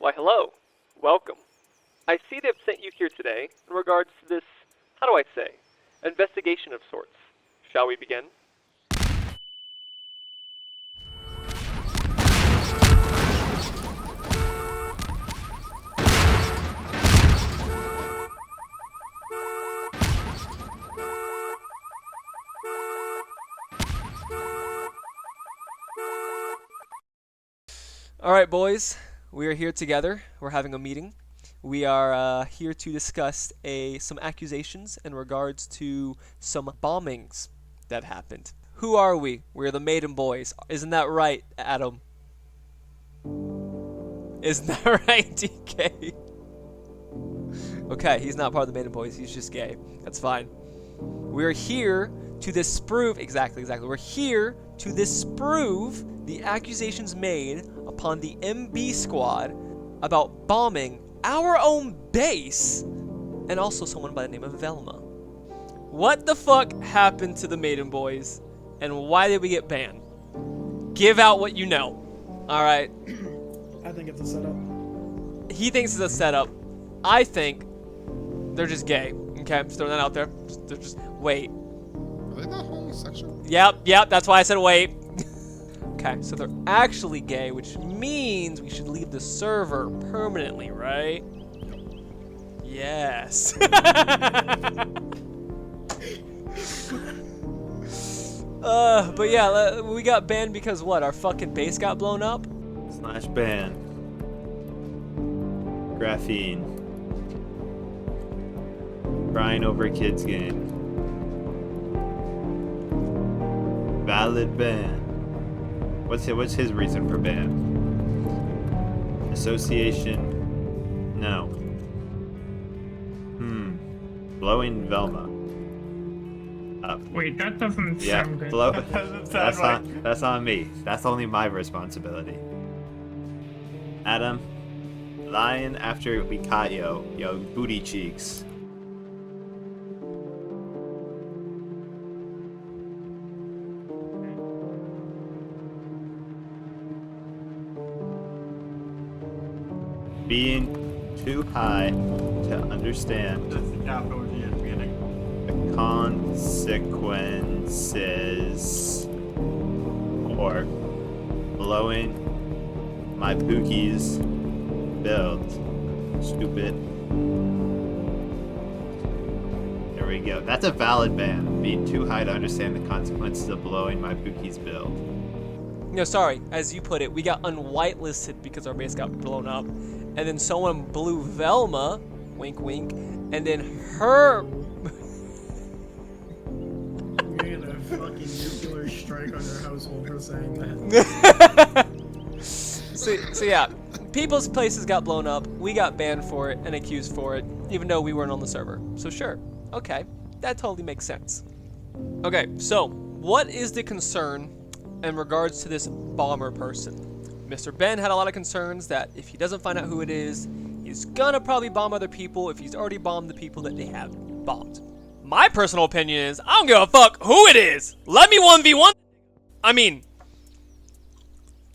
Why, hello. Welcome. I see they've sent you here today in regards to this, how do I say, investigation of sorts. Shall we begin? Alright, boys. We are here together. We're having a meeting. We are here to discuss some accusations in regards to some bombings that happened. Who are we? We're the Maiden Boys. Isn't that right, Adam? Isn't that right, DK? Okay, he's not part of the Maiden Boys. He's just gay. That's fine. We're here to disprove... Exactly. We're here to disprove the accusations made upon the MB squad about bombing our own base and also someone by the name of Velma. What the fuck happened to the Maiden Boys and why did we get banned? Give out what you know. Alright. I think it's a setup. He thinks it's a setup. I think they're just gay. Okay, I'm just throwing that out there. They're just... Wait. Are they not homosexual? Yep, that's why I said wait. Okay, so they're actually gay, which means we should leave the server permanently, right? Yes. But yeah, we got banned because what? Our fucking base got blown up? / ban. Graphene. Crying over a kids game. Valid ban. What's his reason for ban? Association. No. Blowing Velma up. Wait, that doesn't sound good. That's on me. That's only my responsibility. Adam, lying after we caught yo booty cheeks. Being too high to understand the consequences, or blowing my Pookie's build. Stupid. There we go. That's a valid ban. Being too high to understand the consequences of blowing my Pookie's build. No, sorry. As you put it, we got unwhitelisted because our base got blown up. And then someone blew Velma, wink wink, and then her... We made a fucking nuclear strike on your household for saying that. so yeah, people's places got blown up, we got banned for it and accused for it, even though we weren't on the server. So sure, okay, that totally makes sense. Okay, so what is the concern in regards to this bomber person? Mr. Ben had a lot of concerns that if he doesn't find out who it is, he's gonna probably bomb other people if he's already bombed the people that they have bombed. My personal opinion is, I don't give a fuck who it is. Let me 1v1. I mean,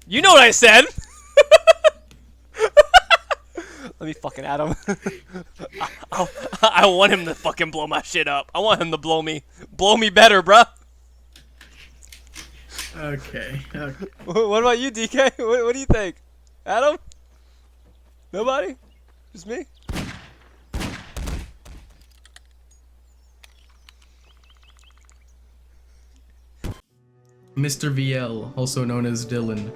you know what I said. Let me fucking at him. I want him to fucking blow my shit up. I want him to blow me. Blow me better, bruh. Okay. What about you, DK? What do you think? Adam? Nobody? Just me? Mr. VL, also known as Dylan,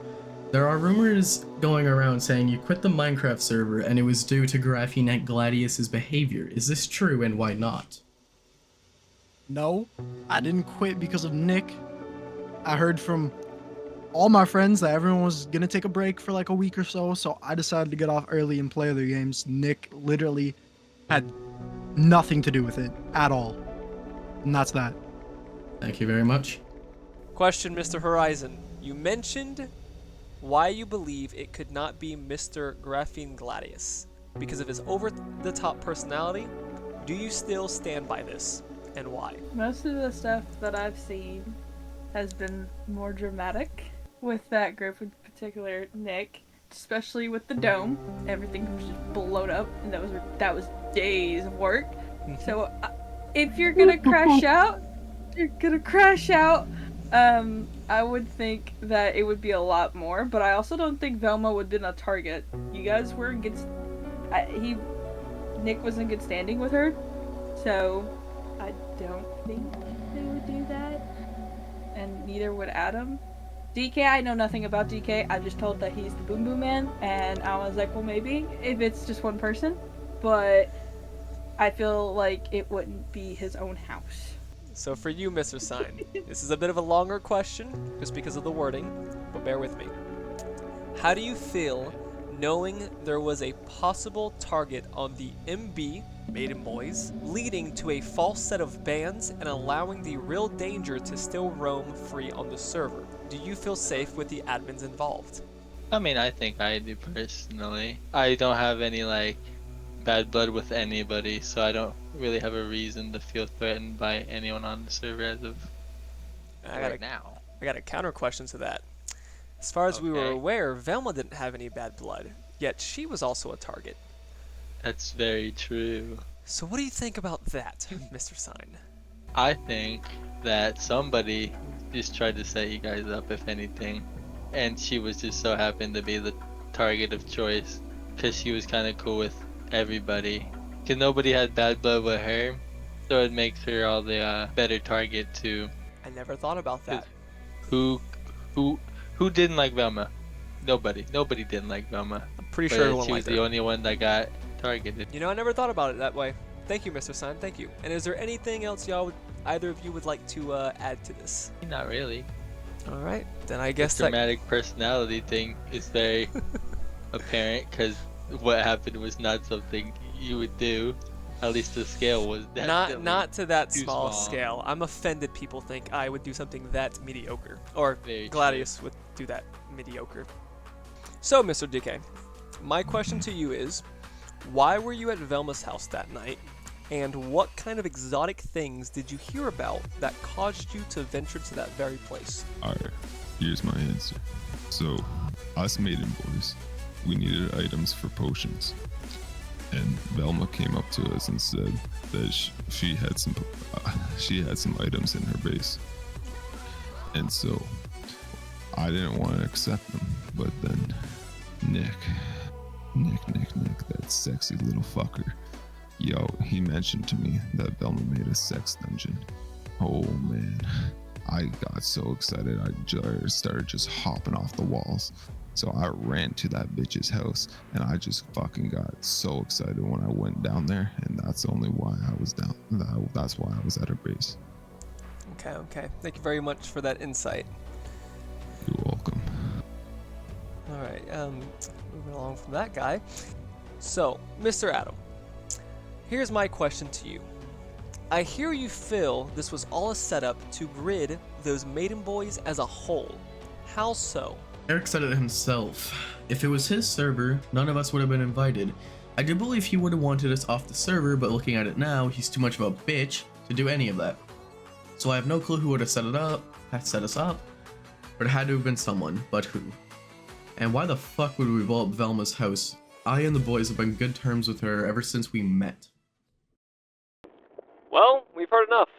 there are rumors going around saying you quit the Minecraft server and it was due to Graphinet Gladius's behavior. Is this true, and why not? No, I didn't quit because of Nick. I heard from all my friends that everyone was gonna take a break for like a week or so I decided to get off early and play other games. Nick literally had nothing to do with it at all. And that's that. Thank you very much. Question, Mr. Horizon. You mentioned why you believe it could not be Mr. Graphene Gladius. Because of his over-the-top personality, do you still stand by this? And why? Most of the stuff that I've seen has been more dramatic with that group, in particular Nick, especially with the dome. Everything was just blown up, and that was days of work. So if you're gonna crash out, you're gonna crash out. I would think that it would be a lot more, but I also don't think Velma would have been a target. You guys were in good. Nick was in good standing with her, so I don't think they would do that, and neither would Adam. DK, I know nothing about DK. I'm just told that he's the Boom Boom Man, and I was like, well, maybe if it's just one person, but I feel like it wouldn't be his own house. So for you, Mr. Sign, this is a bit of a longer question, just because of the wording, but bear with me. How do you feel knowing there was a possible target on the MB, Maiden Boys, leading to a false set of bans and allowing the real danger to still roam free on the server? Do you feel safe with the admins involved? I mean, I think I do personally. I don't have any, like, bad blood with anybody, so I don't really have a reason to feel threatened by anyone on the server as of right now. I got a counter question to that. As far as we were Okay. aware, Velma didn't have any bad blood, yet she was also a target. That's very true. So what do you think about that, Mr. Sign? I think that somebody just tried to set you guys up, if anything, and she was just so happened to be the target of choice because she was kind of cool with everybody. Because nobody had bad blood with her, so it makes her all the better target too. I never thought about that. Who didn't like Velma? Nobody didn't like Velma. I'm pretty But sure everyone she was liked the her. only one that got targeted. You know, I never thought about it that way. Thank you, Mr. Sign. Thank you. And is there anything else either of you would like to add to this? Not really. All right, then I guess The dramatic personality thing is very apparent because what happened was not something you would do. At least the scale was definitely not to that too small small. scale. I'm offended people think I would do something that mediocre, or Very Gladius would do that mediocre. So, Mr. DK, my question to you is, why were you at Velma's house that night, and what kind of exotic things did you hear about that caused you to venture to that very place? Alright, here's my answer. So, us Maiden Boys, we needed items for potions. And Velma came up to us and said that she had some items in her base. And so, I didn't want to accept them, but then Nick, that sexy little fucker, yo, he mentioned to me that Velma made a sex dungeon. Oh man, I got so excited I started just hopping off the walls. So I ran to that bitch's house and I just fucking got so excited when I went down there, and that's only why I was down. That's why I was at her base. Okay. Thank you very much for that insight. You're welcome. All right, moving along from that guy. So, Mr. Adam, here's my question to you. I hear you feel this was all a setup to rid those Maiden Boys as a whole. How so? Eric said it himself. If it was his server, none of us would have been invited. I do believe he would have wanted us off the server, but looking at it now, he's too much of a bitch to do any of that. So I have no clue who would have set us up, but it had to have been someone, but who? And why the fuck would we blow up Velma's house? I and the boys have been on good terms with her ever since we met. Well, we've heard enough.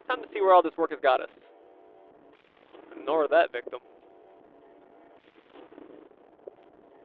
Time to see where all this work has got us. Ignore that, victim.